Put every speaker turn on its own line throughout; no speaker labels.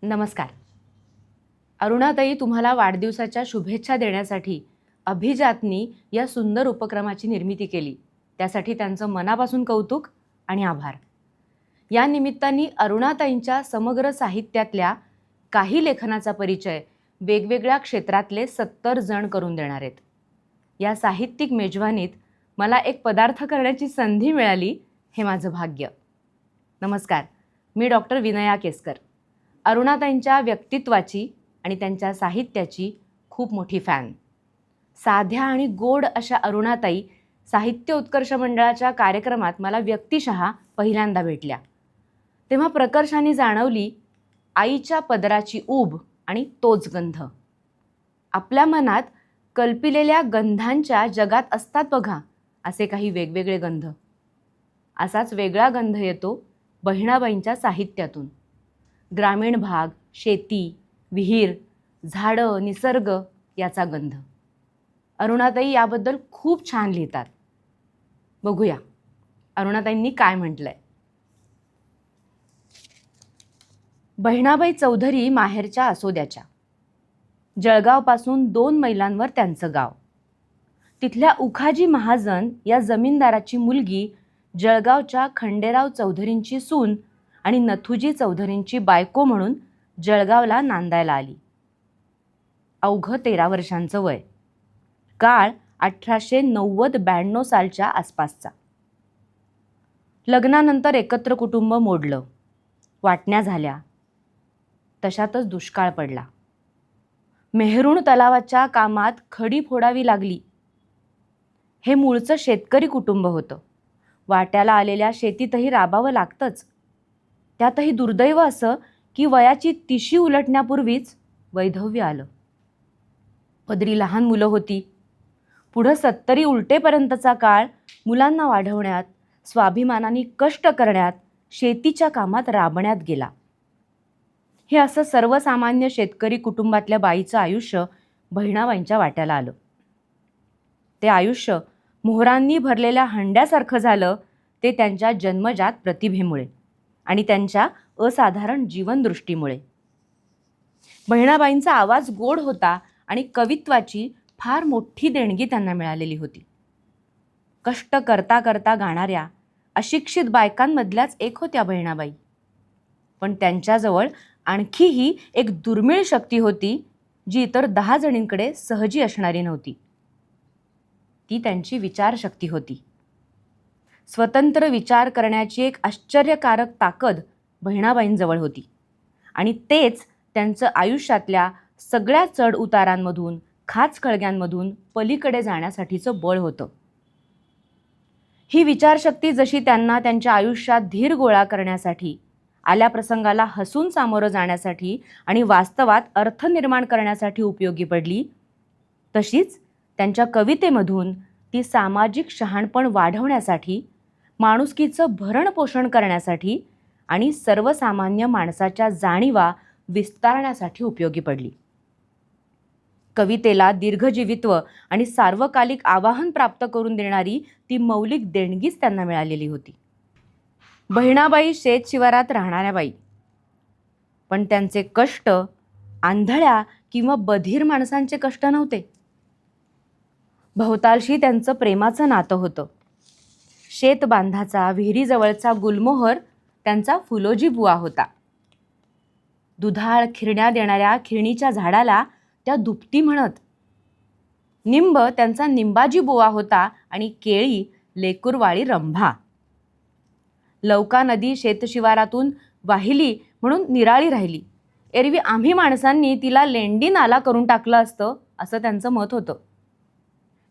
नमस्कार. अरुणाताई तुम्हाला वाढदिवसाच्या शुभेच्छा देण्यासाठी अभिजातनी या सुंदर उपक्रमाची निर्मिती केली. त्यासाठी त्यांचं मनापासून कौतुक आणि आभार. या निमित्ताने अरुणाताईंच्या समग्र साहित्यातल्या काही लेखनाचा परिचय वेगवेगळ्या क्षेत्रातले 70 जण करून देणार आहेत. या साहित्यिक मेजवानीत मला एक पदार्थ करण्याची संधी मिळाली, हे माझं भाग्य. नमस्कार, मी डॉक्टर विनया केसकर. अरुणाताईंच्या व्यक्तित्वाची आणि त्यांच्या साहित्याची खूप मोठी फॅन. साध्या आणि गोड अशा अरुणाताई साहित्य उत्कर्ष मंडळाच्या कार्यक्रमात मला व्यक्तिशः पहिल्यांदा भेटल्या. तेव्हा प्रकर्षाने जाणवली आईच्या पदराची ऊब आणि तोच गंध. आपल्या मनात कल्पिलेल्या गंधांच्या जगात असतात बघा असे काही वेगवेगळे गंध. असाच वेगळा गंध येतो बहिणाबाईंच्या साहित्यातून. ग्रामीण भाग, शेती, विहीर, झाडं, निसर्ग याचा गंध. अरुणाताई याबद्दल खूप छान लिहितात. बघूया अरुणाताईंनी काय म्हटलंय. बहिणाबाई चौधरी माहेरच्या असोद्याच्या. जळगावपासून 2 मैलांवर त्यांचं गाव. तिथल्या उखाजी महाजन या जमीनदाराची मुलगी जळगावच्या खंडेराव चौधरींची सून आणि नथुजी चौधरींची बायको म्हणून जळगावला नांदायला आली. अवघं 13 वर्षांचं वय. काळ 1890-92 सालच्या आसपासचा. लग्नानंतर एकत्र कुटुंब मोडलं. वाटण्या झाल्या. तशातच दुष्काळ पडला. मेहरुण तलावाच्या कामात खडी फोडावी लागली. हे मूळचं शेतकरी कुटुंब होतं. वाट्याला आलेल्या शेतीतही राबावं लागतंच. त्यातही दुर्दैव असं की वयाची 30 उलटण्यापूर्वीच वैधव्य आलं. पदरी लहान मुलं होती. पुढं 70 उलटेपर्यंतचा काळ मुलांना वाढवण्यात, स्वाभिमानाने कष्ट करण्यात, शेतीच्या कामात राबण्यात गेला. हे असं सर्वसामान्य शेतकरी कुटुंबातल्या बाईचं आयुष्य बहिणाबाईंच्या वाट्याला आलं. ते आयुष्य मोहरांनी भरलेल्या हंड्यासारखं झालं. ते त्यांच्या जन्मजात प्रतिभेमुळे आणि त्यांच्या असाधारण जीवनदृष्टीमुळे. बहिणाबाईंचा आवाज गोड होता आणि कवित्वाची फार मोठी देणगी त्यांना मिळालेली होती. कष्ट करता करता गाणाऱ्या अशिक्षित बायकांमधल्याच एक होत्या बहिणाबाई. पण त्यांच्याजवळ आणखीही एक दुर्मिळ शक्ती होती जी इतर 10 जणींकडे सहजी असणारी नव्हती. ती त्यांची विचारशक्ती होती. स्वतंत्र विचार करण्याची एक आश्चर्यकारक ताकद बहिणाबाईंजवळ होती आणि तेच त्यांचं आयुष्यातल्या सगळ्या चढ उतारांमधून, खाचखळग्यांमधून पलीकडे जाण्यासाठीचं बळ होतं. ही विचारशक्ती जशी त्यांना त्यांच्या आयुष्यात धीर गोळा करण्यासाठी, आल्या प्रसंगाला हसून सामोरं जाण्यासाठी आणि वास्तवात अर्थ निर्माण करण्यासाठी उपयोगी पडली, तशीच त्यांच्या कवितेमधून ती सामाजिक शहाणपण वाढवण्यासाठी, माणुसकीचं भरणपोषण करण्यासाठी आणि सर्वसामान्य माणसाच्या जाणीवा विस्तारण्यासाठी उपयोगी पडली. कवितेला दीर्घजीवित्व आणि सार्वकालिक आवाहन प्राप्त करून देणारी ती मौलिक देणगीच त्यांना मिळालेली होती. बहिणाबाई शेतशिवारात राहणाऱ्या बाई, पण त्यांचे कष्ट आंधळ्या किंवा बधीर माणसांचे कष्ट नव्हते. भोवतालशी त्यांचं प्रेमाचं नातं होतं. शेतबांधाचा, विहिरीजवळचा गुलमोहर त्यांचा फुलोजी बुवा होता. दुधाळ खिरण्या देणाऱ्या खिरणीच्या झाडाला त्या दुपटी म्हणत. निंब त्यांचा निंबाजी बुवा होता आणि केळी लेकुरवाळी रंभा. लवका नदी शेतशिवारातून वाहिली म्हणून निराळी राहिली. एरवी आम्ही माणसांनी तिला लेंडी नाला करून टाकलं असतं, असं त्यांचं मत होतं.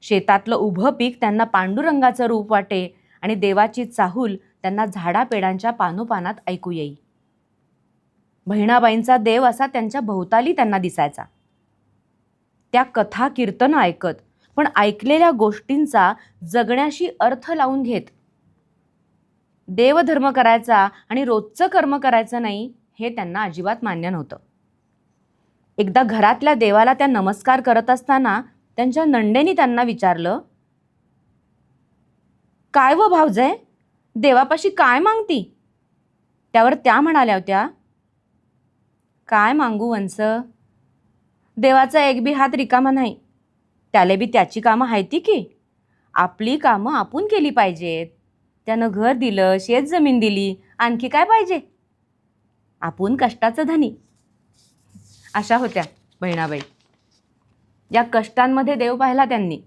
शेतातलं उभं पीक त्यांना पांडुरंगाचं रूप वाटे आणि देवाची चाहूल त्यांना झाडापेडांच्या पानोपानात ऐकू येई. बहिणाबाईंचा देव असा त्यांच्या भोवताली त्यांना दिसायचा. त्या कथा कीर्तनं ऐकत, पण ऐकलेल्या गोष्टींचा जगण्याशी अर्थ लावून घेत. देवधर्म करायचा आणि रोजचं कर्म करायचं नाही हे त्यांना अजिबात मान्य नव्हतं. एकदा घरातल्या देवाला त्या नमस्कार करत असताना त्यांच्या नंडेनी त्यांना विचारलं, काय व भावजय, देवापाशी काय मागती? त्यावर त्या म्हणाल्या होत्या, काय मागू वंस, देवाचा एक बी हात रिकामा नाही. त्याले बी त्याची कामं हायती की. आपली कामं आपण केली पाहिजेत. त्यानं घर दिलं, शेत जमीन दिली, आणखी काय पाहिजे? आपण कष्टाचं धनी. अशा होत्या बहिणाबाई. या कष्टांमध्ये देव पाहिला त्यांनी.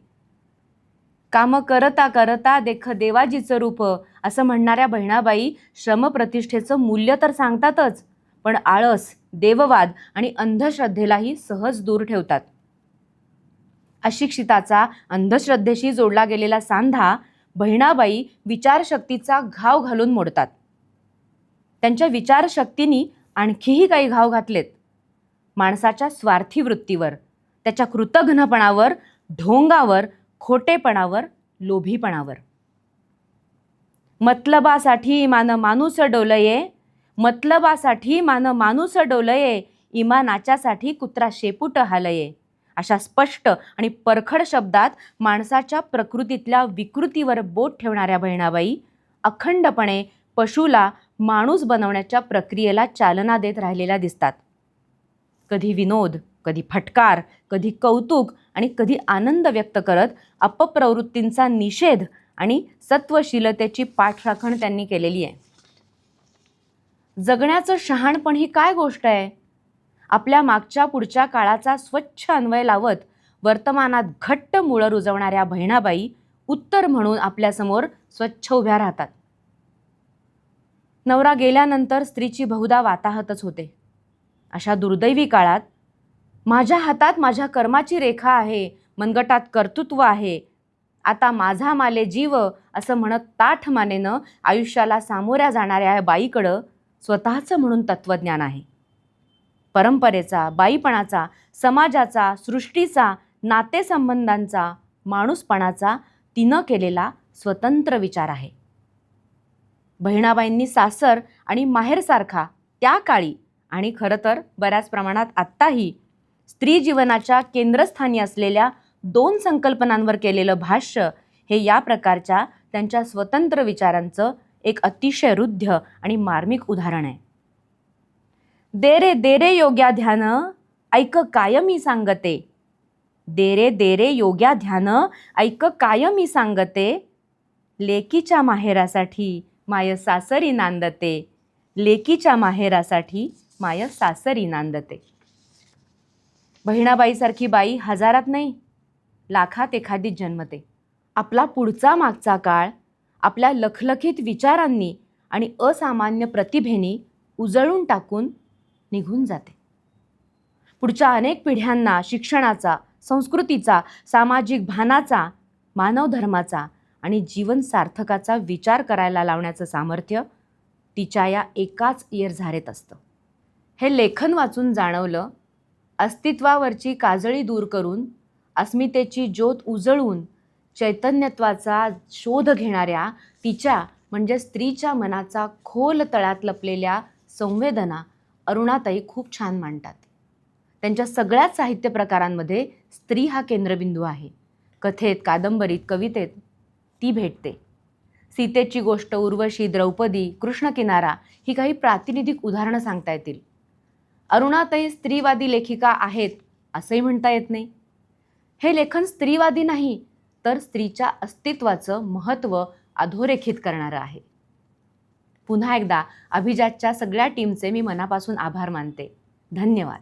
कामं करता करता देख देवाजीचं रूप असं म्हणणाऱ्या बहिणाबाई श्रमप्रतिष्ठेचं मूल्य तर सांगतातच, पण आळस, देववाद आणि अंधश्रद्धेलाही सहज दूर ठेवतात. अशिक्षिताचा अंधश्रद्धेशी जोडला गेलेला सांधा बहिणाबाई विचारशक्तीचा घाव घालून मोडतात. त्यांच्या विचारशक्तीने आणखीही काही घाव घातलेत. माणसाच्या स्वार्थी वृत्तीवर, त्याच्या कृतघ्नपणावर, ढोंगावर, खोटेपणावर, लोभीपणावर. मतलबासाठी मान माणूस डोलये, मतलबासाठी मान माणूस डोलये, इमानाच्यासाठी कुत्रा शेपूट हालये. अशा स्पष्ट आणि परखड शब्दात माणसाच्या प्रकृतीतल्या विकृतीवर बोट ठेवणाऱ्या बहिणाबाई अखंडपणे पशुला माणूस बनवण्याच्या प्रक्रियेला चालना देत राहिलेल्या दिसतात. कधी विनोद, कधी फटकार, कधी कौतुक आणि कधी आनंद व्यक्त करत अपप्रवृत्तींचा निषेध आणि सत्वशीलतेची पाठराखण त्यांनी केलेली आहे. जगण्याचं शहाणपण ही काय गोष्ट आहे? आपल्या मागच्या पुढच्या काळाचा स्वच्छ अन्वय लावत वर्तमानात घट्ट मुळं रुजवणाऱ्या बहिणाबाई उत्तर म्हणून आपल्यासमोर स्वच्छ उभ्या राहतात. नवरा गेल्यानंतर स्त्रीची बहुधा वाताहतच होते. अशा दुर्दैवी काळात माझ्या हातात माझ्या कर्माची रेखा आहे, मनगटात कर्तृत्व आहे, आता माझा माले जीव असं म्हणत ताठ मानेनं आयुष्याला सामोऱ्या जाणाऱ्या या बाईकडं स्वतःचं म्हणून तत्वज्ञान आहे. परंपरेचा, बाईपणाचा, समाजाचा, सृष्टीचा, नातेसंबंधांचा, माणूसपणाचा तिनं केलेला स्वतंत्र विचार आहे. बहिणाबाईंनी सासर आणि माहेरसारखा त्या काळी आणि खरं तर बऱ्याच प्रमाणात आत्ताही स्त्री जीवनाच्या केंद्रस्थानी असलेल्या 2 संकल्पनांवर केलेलं भाष्य हे या प्रकारच्या त्यांच्या स्वतंत्र विचारांचं एक अतिशय रुद्ध आणि मार्मिक उदाहरण आहे. दे रे योग्या ध्यान, ऐक कायमी सांगते. दे रे योग्या ध्यान, ऐक कायमी सांगते. लेकीच्या माहेरासाठी माय सासरी नांदते. लेकीच्या माहेरासाठी माय सासरी नांदते. बहिणाबाईसारखी बाई हजारात नाही, लाखात एखादी जन्मते. आपला पुढचा मागचा काळ आपल्या लखलखीत विचारांनी आणि असामान्य प्रतिभेनी उजळून टाकून निघून जाते. पुढच्या अनेक पिढ्यांना शिक्षणाचा, संस्कृतीचा, सामाजिक भानाचा, मानवधर्माचा आणि जीवन सार्थकाचा विचार करायला लावण्याचं सामर्थ्य तिच्या या एकाच येरझारेत असतं. हे लेखन वाचून जाणवलं, अस्तित्वावरची काजळी दूर करून अस्मितेची ज्योत उजळून चैतन्यत्वाचा शोध घेणाऱ्या तिच्या म्हणजे स्त्रीच्या मनाचा खोल तळात लपलेल्या संवेदना अरुणाताई खूप छान मांडतात. त्यांच्या सगळ्याच साहित्य प्रकारांमध्ये स्त्री हा केंद्रबिंदू आहे. कथेत, कादंबरीत, कवितेत ती भेटते. सीतेची गोष्ट, उर्वशी, द्रौपदी, कृष्णकिनारा ही काही प्रातिनिधिक उदाहरणं सांगता येतील. अरुणाताई स्त्रीवादी लेखिका आहेत असंही म्हणता येत नाही. हे लेखन स्त्रीवादी नाही तर स्त्रीच्या अस्तित्वाचं महत्त्व अधोरेखित करणारं आहे. पुन्हा एकदा अभिजातच्या सगळ्या टीमचे मी मनापासून आभार मानते. धन्यवाद.